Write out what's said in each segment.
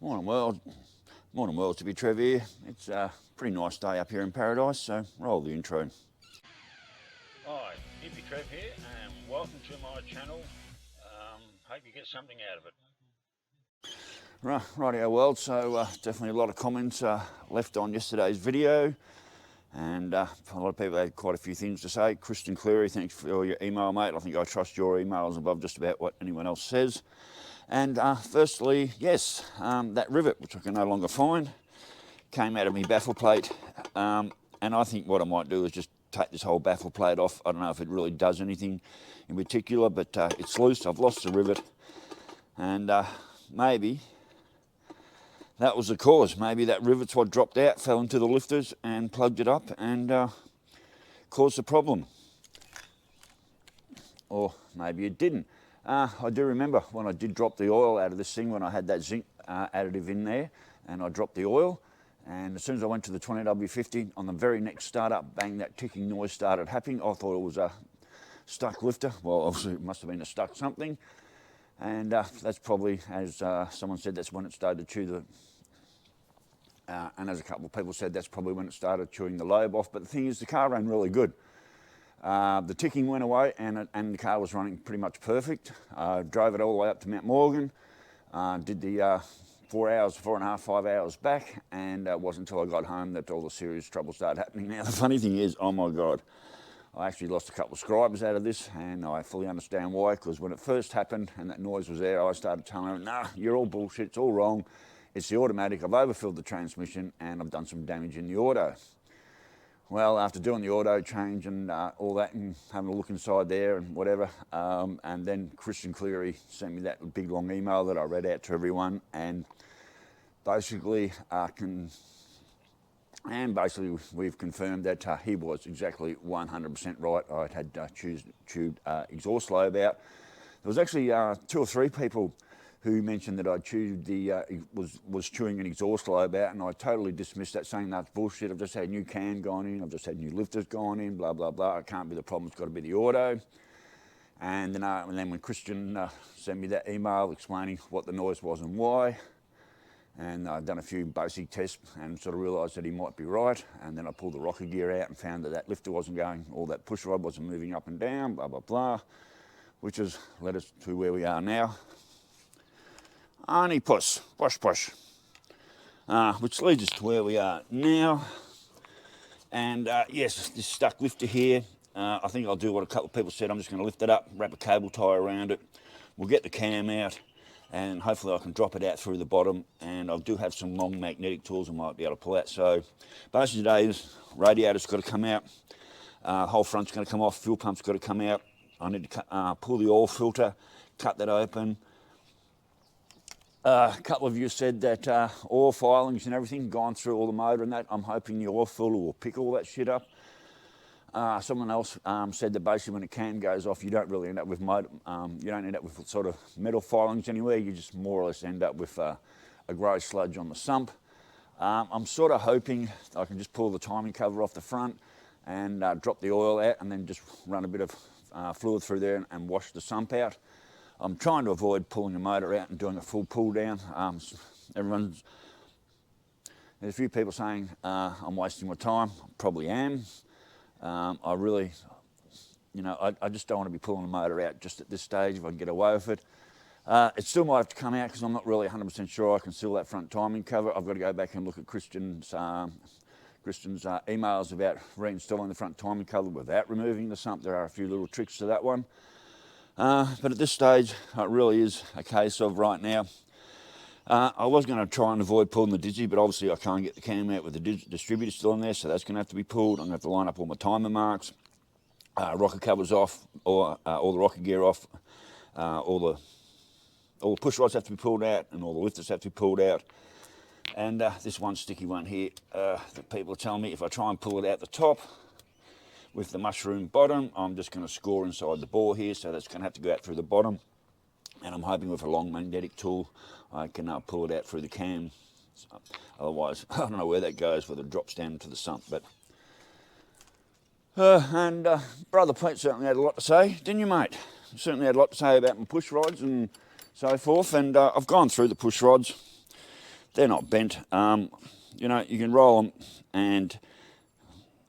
Morning world, Hippy Trev here. It's a pretty nice day up here in paradise, so roll the intro. Hi, Hippy Trev here, and welcome to my channel. Hope you get something out of it. Rightio world, so definitely a lot of comments left on yesterday's video, and a lot of people had quite a few things to say. Christian Cleary, thanks for your email, mate. I think I trust your emails above just about what anyone else says. And firstly, yes, that rivet, which I can no longer find, came out of my baffle plate, and I think what I might do is just take this whole baffle plate off. I don't know if it really does anything in particular, but it's loose. I've lost the rivet, and maybe that was the cause. Maybe that rivet's what dropped out, fell into the lifters and plugged it up and caused the problem. Or maybe it didn't. I do remember when I did drop the oil out of this thing, when I had that zinc additive in there, and I dropped the oil, and as soon as I went to the 20W50, on the very next startup, bang, that ticking noise started happening. I thought it was a stuck lifter. Well, obviously it must have been a stuck something, and that's probably, as someone said, that's when it started to chew the, and as a couple of people said, that's probably when it started chewing the lobe off. But the thing is, the car ran really good. The ticking went away, and the car was running pretty much perfect. Drove it all the way up to Mount Morgan, did the 4 hours, 4.5, 5 hours back, and it wasn't until I got home that all the serious trouble started happening. Now, the funny thing is, oh my God, I actually lost a couple of subscribers out of this, and I fully understand why, because when it first happened and that noise was there, I started telling them, nah, you're all bullshit, it's all wrong. It's the automatic, I've overfilled the transmission, and I've done some damage in the auto. Well, after doing the auto change and all that, and having a look inside there and whatever, and then Christian Cleary sent me that big long email that I read out to everyone, and basically we've confirmed that he was exactly 100% right. I had chewed exhaust lobe out. There was actually 2 or 3 people who mentioned that I chewed was chewing an exhaust lobe out, and I totally dismissed that, saying that's bullshit. I've just had new cam gone in, I've just had new lifters gone in, blah, blah, blah. It can't be the problem, it's got to be the auto. And then when Christian sent me that email explaining what the noise was and why, and I'd done a few basic tests and sort of realised that he might be right, and then I pulled the rocker gear out and found that that lifter wasn't going, or that push rod wasn't moving up and down, blah, blah, blah, which has led us to where we are now. Arnie push, which leads us to where we are now. And yes, this stuck lifter here, I think I'll do what a couple of people said. I'm just going to lift it up, wrap a cable tie around it. We'll get the cam out, and hopefully I can drop it out through the bottom. And I do have some long magnetic tools I might be able to pull out. So basically today, this radiator's got to come out, whole front's going to come off, fuel pump's got to come out. I need to pull the oil filter, cut that open. A couple of you said that oil filings and everything gone through all the motor and that. I'm hoping the oil filter will pick all that shit up. Someone else said that basically when a can goes off, you don't really end up with motor, you don't end up with sort of metal filings anywhere. You just more or less end up with a grey sludge on the sump. I'm sort of hoping I can just pull the timing cover off the front and drop the oil out, and then just run a bit of fluid through there and wash the sump out. I'm trying to avoid pulling the motor out and doing a full pull down. There's a few people saying I'm wasting my time. Probably am. I really, I just don't want to be pulling the motor out just at this stage if I can get away with it. It still might have to come out because I'm not really 100% sure I can seal that front timing cover. I've got to go back and look at Christian's emails about reinstalling the front timing cover without removing the sump. There are a few little tricks to that one. But at this stage, it really is a case of right now. I was going to try and avoid pulling the digi, but obviously I can't get the cam out with the distributor still in there, so that's going to have to be pulled. I'm going to have to line up all my timer marks, rocker covers off, or all the rocker gear off, all the push rods have to be pulled out, and all the lifters have to be pulled out. And this one sticky one here, that people are telling me if I try and pull it out the top, with the mushroom bottom, I'm just going to score inside the bore here, so that's going to have to go out through the bottom. And I'm hoping with a long magnetic tool, I can pull it out through the cam. So, otherwise, I don't know where that goes, whether it drops down to the sump. But Brother Pete certainly had a lot to say, didn't you, mate? Certainly had a lot to say about my push rods and so forth. And I've gone through the push rods. they're not bent. You know, you can roll them, and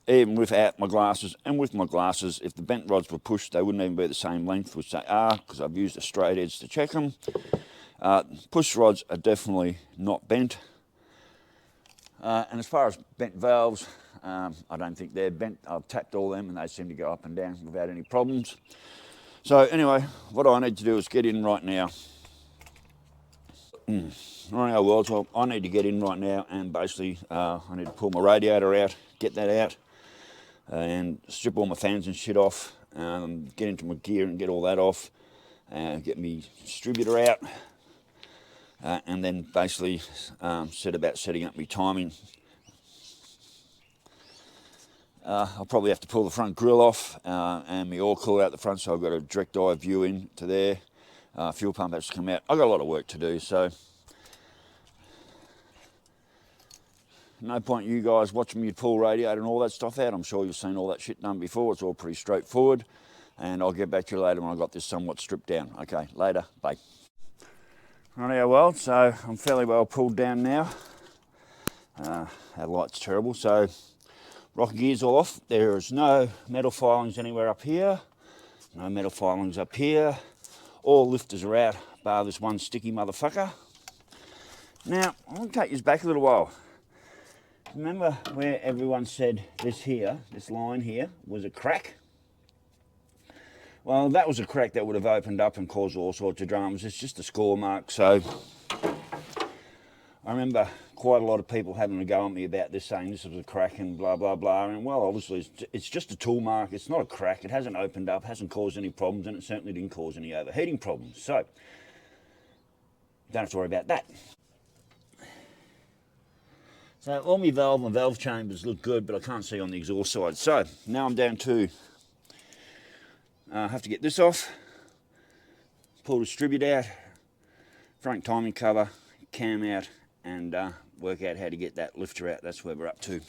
even without my glasses and with my glasses, if the bent rods were pushed, they wouldn't even be the same length, which they are, because I've used a straight edge to check them. Push rods are definitely not bent. And as far as bent valves, I don't think they're bent. I've tapped all them and they seem to go up and down without any problems. So anyway, what I need to do is get in right now. Right now, world, well, I need to get in right now, and basically I need to pull my radiator out, get that out, and strip all my fans and shit off, get into my gear and get all that off, get my distributor out, and then basically set about setting up my timing. I'll probably have to pull the front grille off and my oil cooler out the front, so I've got a direct eye view into there. Fuel pump has to come out. I've got a lot of work to do, so no point you guys watching me pull radiator and all that stuff out. I'm sure you've seen all that shit done before. It's all pretty straightforward, and I'll get back to you later when I've got this somewhat stripped down. Okay, later, bye. Rightio, well, so I'm fairly well pulled down now. Our light's terrible, so rocker gear's all off. There is no metal filings anywhere up here, no metal filings up here. All lifters are out, bar this one sticky motherfucker. Now, I want to take you back a little while. Remember where everyone said this line here, was a crack? Well, that was a crack that would have opened up and caused all sorts of dramas. It's just a score mark, so I remember quite a lot of people having a go at me about this, saying this was a crack and blah, blah, blah. And well, obviously it's just a tool mark. It's not a crack. It hasn't opened up, hasn't caused any problems, and it certainly didn't cause any overheating problems. So, don't have to worry about that. So all my valve chambers look good, but I can't see on the exhaust side. So now I'm down to, have to get this off, pull the distributor out, front timing cover, cam out, and work out how to get that lifter out. That's where we're up to.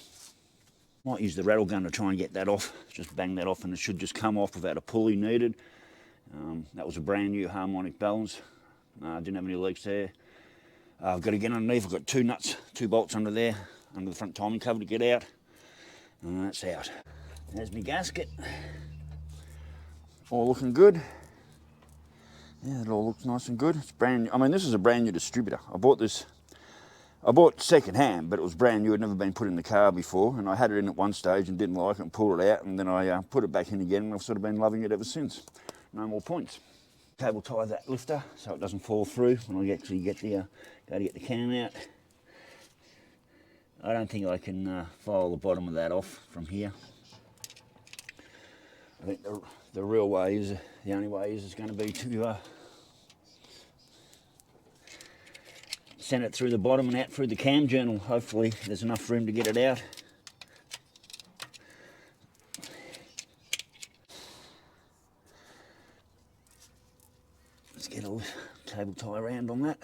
Might use the rattle gun to try and get that off. Just bang that off and it should just come off without a pulley needed. That was a brand new harmonic balance. Didn't have any leaks there. I've got to get underneath. I've got 2 nuts, 2 bolts under there, under the front timing cover to get out. And that's out. There's my gasket. All looking good. Yeah, it all looks nice and good. It's brand new. I mean, this is a brand new distributor. I bought second hand, but it was brand new. It had never been put in the car before, and I had it in at one stage and didn't like it and pulled it out, and then I put it back in again, and I've sort of been loving it ever since. No more points. Cable tie that lifter so it doesn't fall through when I actually go to get the cam out. I don't think I can file the bottom of that off from here. I think the real way is, the only way is going to be to send it through the bottom and out through the cam journal. Hopefully there's enough room to get it out. Let's get a cable tie around on that.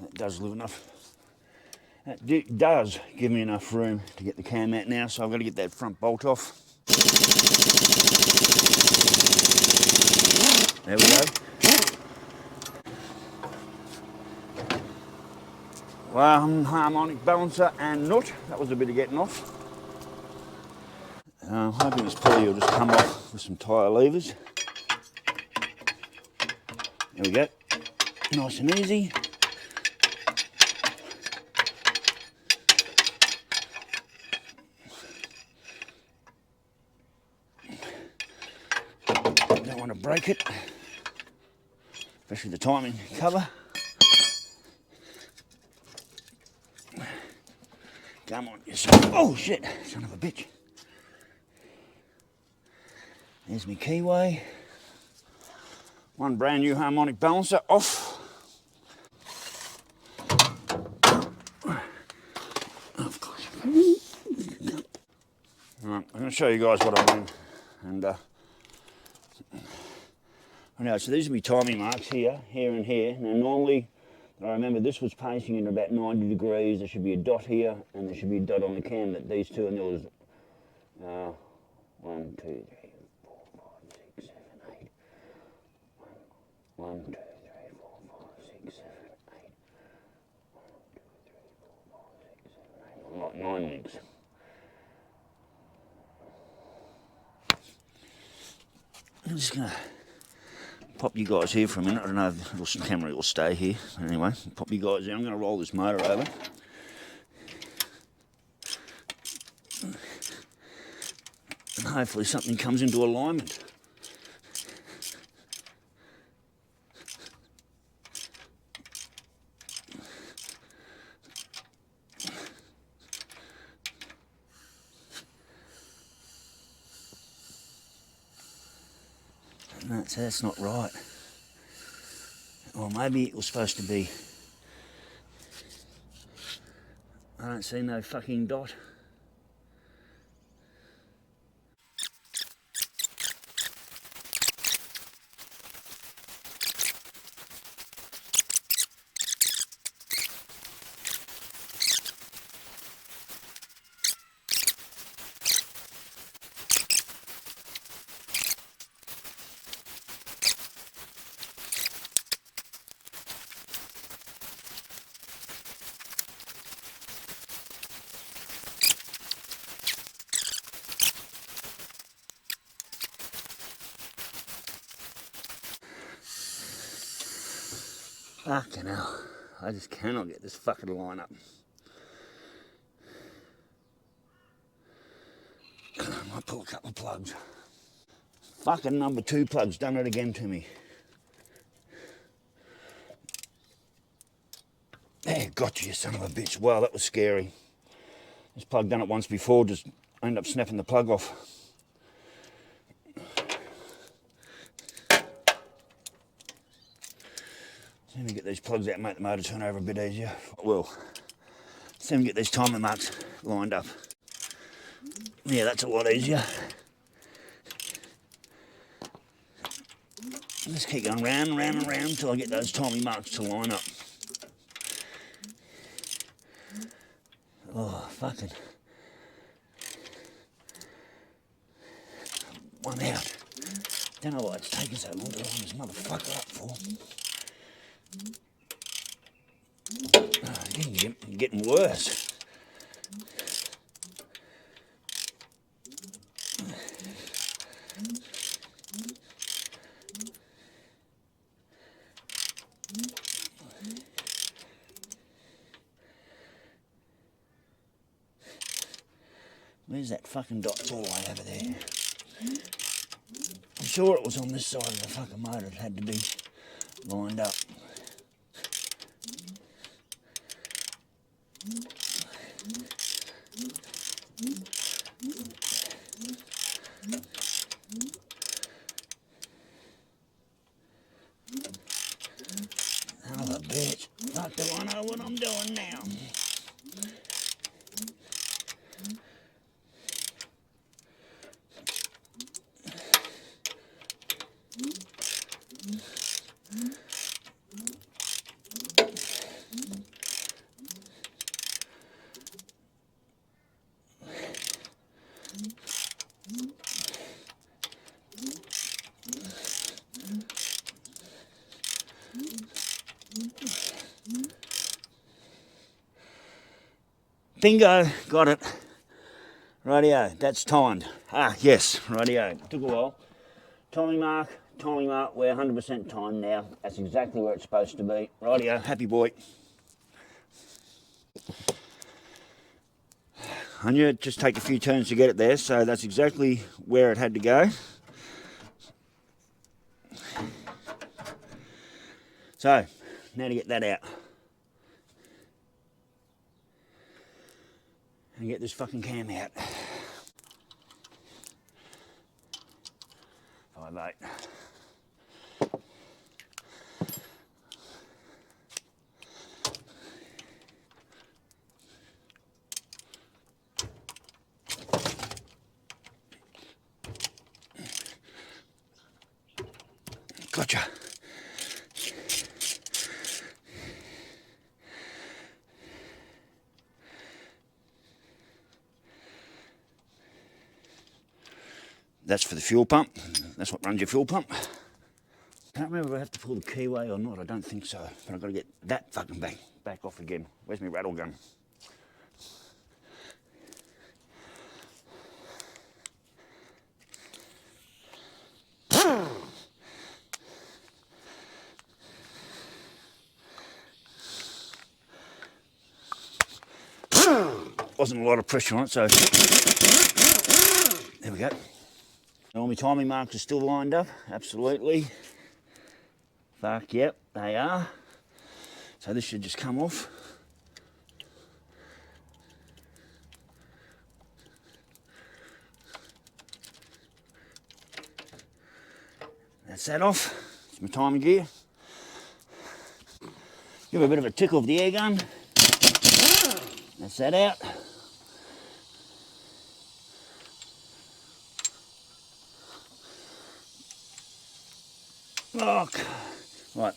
That does leave enough. That does give me enough room to get the cam out now, so I've got to get that front bolt off. There we go. One harmonic balancer and nut. That was a bit of getting off. I'm hoping this pulley will just come off with some tyre levers. There we go. Nice and easy. Don't want to break it, especially the timing cover. Come on, you son. Oh shit, son of a bitch. There's my keyway. One brand new harmonic balancer off. Of course. Alright, I'm going to show you guys what I mean. And so these are my timing marks here, here and here. Now normally I remember this was pacing in about 90 degrees. There should be a dot here, and there should be a dot on the cam that these two, and there was 1, 2, 3, 4, 5, 6, 7, 8. 1, 2, 3, 4, 5, 6, 7, 8. 1, 2, 3, 4, 5, 6, 7, 8. Like 9 links. I'm just gonna pop you guys here for a minute. I don't know if the camera will stay here. Anyway, pop you guys in. I'm going to roll this motor over. And hopefully something comes into alignment. No, that's not right. Or maybe it was supposed to be. I don't see no fucking dot. Fucking hell. I just cannot get this fucking line up. I might pull a couple of plugs. Fucking number 2 plug's done it again to me. There, got you, son of a bitch. Wow, that was scary. This plug done it once before, just ended up snapping the plug off. See if we get these plugs out and make the motor turn over a bit easier. Well, see if we get these timing marks lined up. Yeah, that's a lot easier. Just keep going round and round and round until I get those timing marks to line up. Oh, fucking. One out. Don't know why it's taking so long to line this motherfucker up for. Oh, getting worse. Where's that fucking dot? It's all the way over there. I'm sure it was on this side of the fucking motor. It had to be lined up. Son of a bitch. Fuck, do I know what I'm doing now? Bingo, got it. Rightio, that's timed. Ah, yes, rightio. Took a while. Timing mark, we're 100% timed now. That's exactly where it's supposed to be. Rightio, happy boy. I knew it'd just take a few turns to get it there, so that's exactly where it had to go. So, now to get that out. And get this fucking cam out. 5/8. Gotcha. That's for the fuel pump. That's what runs your fuel pump. Can't remember if I have to pull the keyway or not. I don't think so. But I've got to get that fucking back off again. Where's my rattle gun? Wasn't a lot of pressure on it, so there we go. All my timing marks are still lined up, absolutely. Fuck, yep, they are. So this should just come off. That's that off. It's my timing gear. Give it a bit of a tickle of the air gun. That's that out. Lock. Right.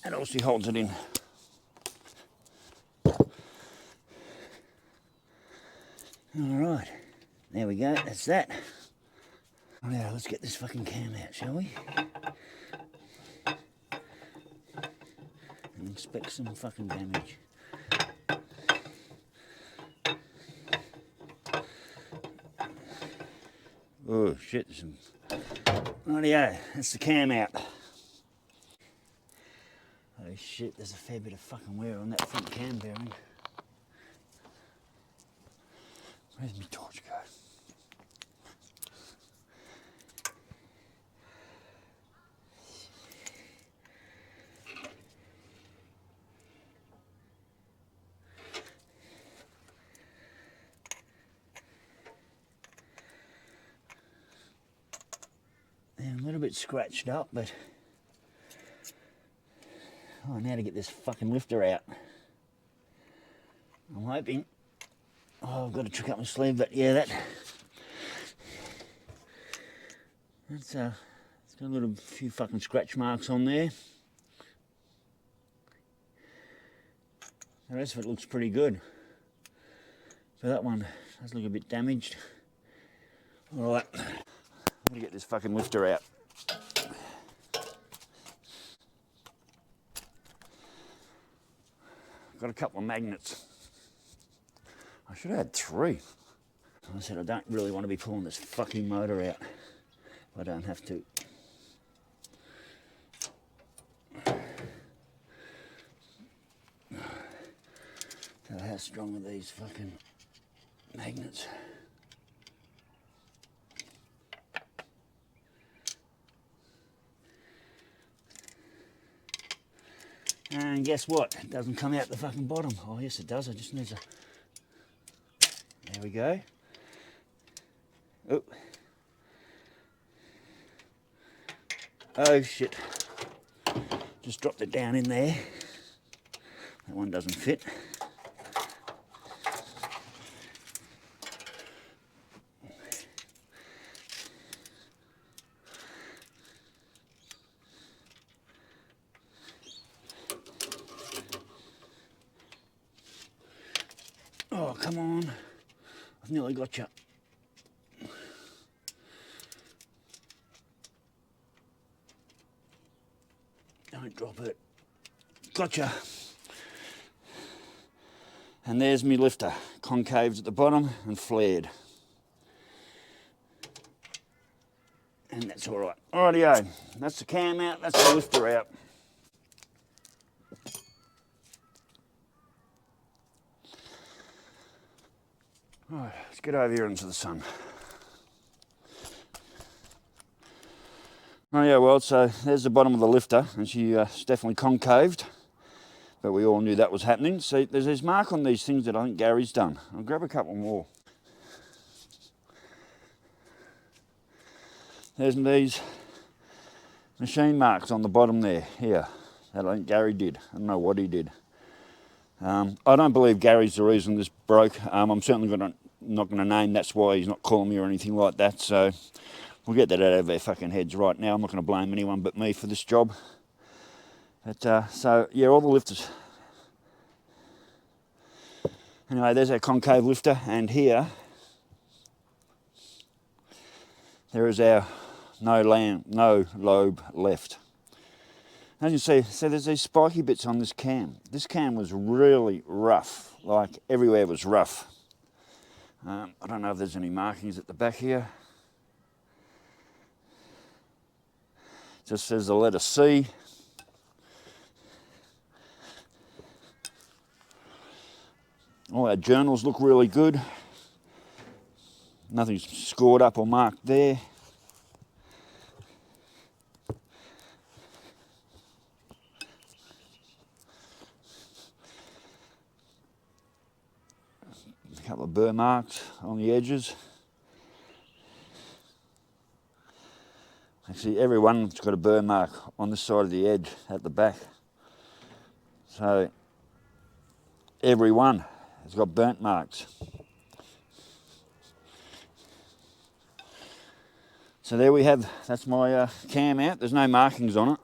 That obviously holds it in. Alright. There we go. That's that. Now let's get this fucking cam out, shall we? And inspect some fucking damage. Oh shit, there's some... Rightio, that's the cam out. Oh shit, there's a fair bit of fucking wear on that front cam bearing. Where's my torch go? Yeah, a little bit scratched up, but oh, now to get this fucking lifter out. I'm hoping. Oh, I've got a trick up my sleeve, but yeah, that's it's got a few fucking scratch marks on there. The rest of it looks pretty good. So that one does look a bit damaged. All right, I'm gonna get this fucking lifter out. Got a couple of magnets. I should have had 3. I said I don't really want to be pulling this fucking motor out. I don't have to. So how strong are these fucking magnets? And guess what? It doesn't come out the fucking bottom. Oh yes it does, I just need to... There we go. Oh. Oh shit. Just dropped it down in there. That one doesn't fit. Oh, come on. I've nearly got you. Don't drop it. Gotcha. And there's me lifter. Concaved at the bottom and flared. And that's all right. Rightio. That's the cam out, that's the lifter out. Alright, let's get over here into the sun. Oh yeah, well, so there's the bottom of the lifter, and she's definitely concaved, but we all knew that was happening. See, there's this mark on these things that I think Gary's done. I'll grab a couple more. There's these machine marks on the bottom there, here, that I think Gary did. I don't know what he did. I don't believe Gary's the reason this broke. I'm certainly not going to name that's why he's not calling me or anything like that, so we'll get that out of their fucking heads right now. I'm not going to blame anyone but me for this job. But, so, yeah, all the lifters. Anyway, there's our concave lifter, and here there is our no lobe left. As you see, so there's these spiky bits on this cam. This cam was really rough, like everywhere was rough. I don't know if there's any markings at the back here. Just says the letter C. All our journals look really good. Nothing's scored up or marked there. A couple of burr marks on the edges. Actually, every one's got a burr mark on this side of the edge at the back. So every one has got burnt marks. So there we have, that's my cam out. There's no markings on it.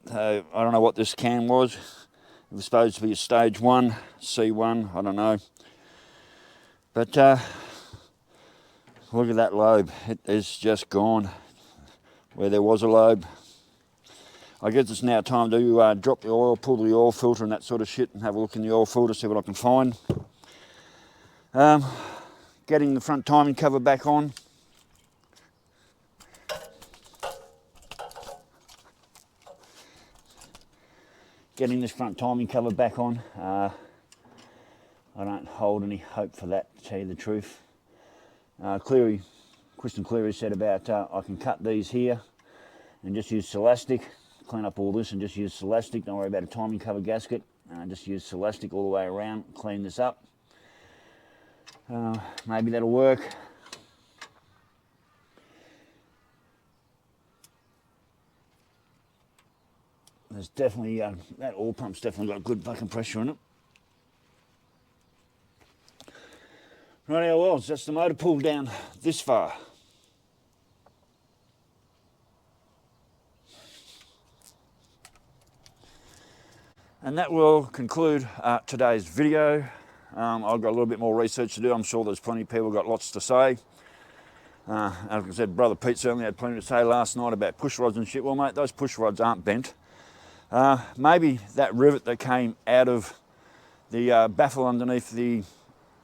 So I don't know what this cam was. It was supposed to be a stage 1, C1, I don't know. But look at that lobe. It is just gone where there was a lobe. I guess it's now time to drop the oil, pull the oil filter and that sort of shit and have a look in the oil filter, see what I can find. Getting the front timing cover back on. Getting this front timing cover back on. I don't hold any hope for that, to tell you the truth. Kristen Cleary said about I can cut these here and just use Celastic, clean up all this and just use Celastic, don't worry about a timing cover gasket, just use Celastic all the way around, clean this up. Maybe that'll work. There's definitely, that oil pump's definitely got good fucking pressure in it. Rightio, well, it's just the motor pulled down this far. And that will conclude today's video. I've got a little bit more research to do. I'm sure there's plenty of people got lots to say. As I said, Brother Pete certainly had plenty to say last night about push rods and shit. Well, mate, those push rods aren't bent. Maybe that rivet that came out of the baffle underneath the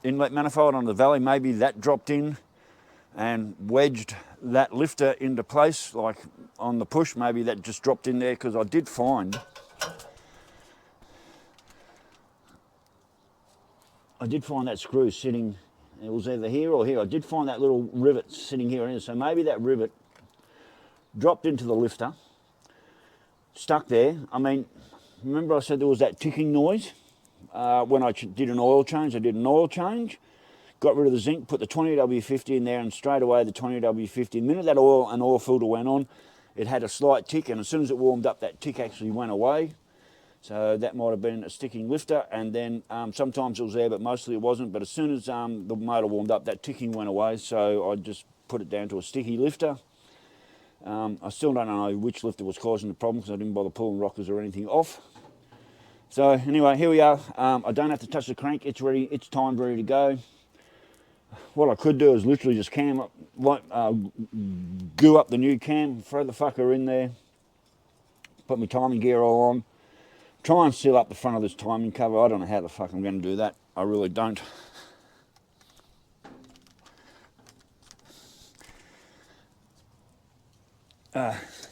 inlet manifold on the valley, maybe that dropped in and wedged that lifter into place, like on the push. Maybe that just dropped in there, because I did find that screw sitting, it was either here or here. I did find that little rivet sitting here and here. So maybe that rivet dropped into the lifter, stuck there. I mean, remember I said there was that ticking noise when I did an oil change? I did an oil change, got rid of the zinc, put the 20W50 in there, and straight away the 20W50, the minute that oil filter went on, it had a slight tick, and as soon as it warmed up, that tick actually went away. So that might have been a sticking lifter, and then sometimes it was there, but mostly it wasn't. But as soon as the motor warmed up, that ticking went away, so I just put it down to a sticky lifter. I still don't know which lifter was causing the problem, because I didn't bother pulling rockers or anything off. So anyway, here we are. I don't have to touch the crank. It's ready. It's timed, ready to go. What I could do is literally just goo up the new cam, throw the fucker in there, put my timing gear all on, try and seal up the front of this timing cover. I don't know how the fuck I'm going to do that. I really don't.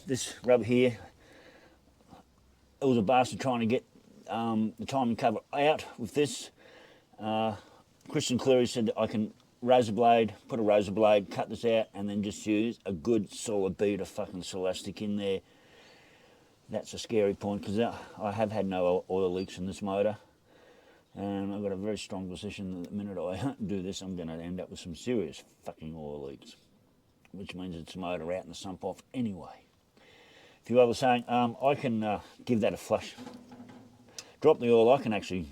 This rubber here, it was a bastard trying to get the timing cover out with this. Kristen Cleary said that I can put a razor blade, cut this out, and then just use a good solid bead of fucking Celastic in there. That's a scary point, because I have had no oil leaks in this motor, and I've got a very strong position that the minute I do this, I'm going to end up with some serious fucking oil leaks, which means it's a motor out and the sump off anyway. If you were saying, I can give that a flush. Drop the oil, I can actually,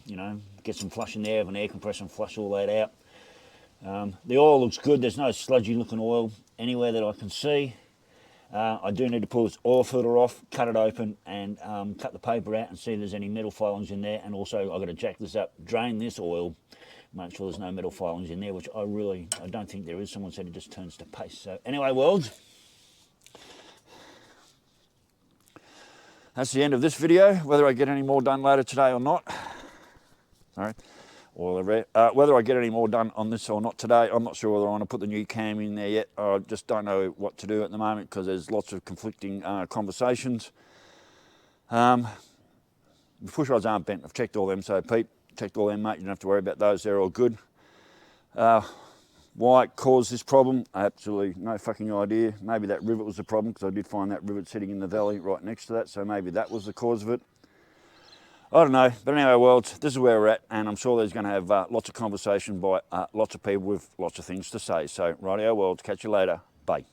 get some flush in there, have an air compressor and flush all that out. The oil looks good. There's no sludgy looking oil anywhere that I can see. I do need to pull this oil filter off, cut it open, and cut the paper out and see if there's any metal filings in there. And also I've got to jack this up, drain this oil, make sure there's no metal filings in there, which I don't think there is. Someone said it just turns to paste. So anyway, worlds, that's the end of this video. Whether I get any more done later today or not, sorry, or whether I get any more done on this or not today, I'm not sure whether I want to put the new cam in there yet. I just don't know what to do at the moment because there's lots of conflicting conversations. The push rods aren't bent. I've checked all them, so Pete, checked all them, mate. You don't have to worry about those. They're all good. Why it caused this problem, absolutely no fucking idea. Maybe that rivet was the problem because I did find that rivet sitting in the valley right next to that, so maybe that was the cause of it. I don't know, but anyway, worlds, this is where we're at, and I'm sure there's going to have lots of conversation by lots of people with lots of things to say. So, rightio, worlds, catch you later. Bye.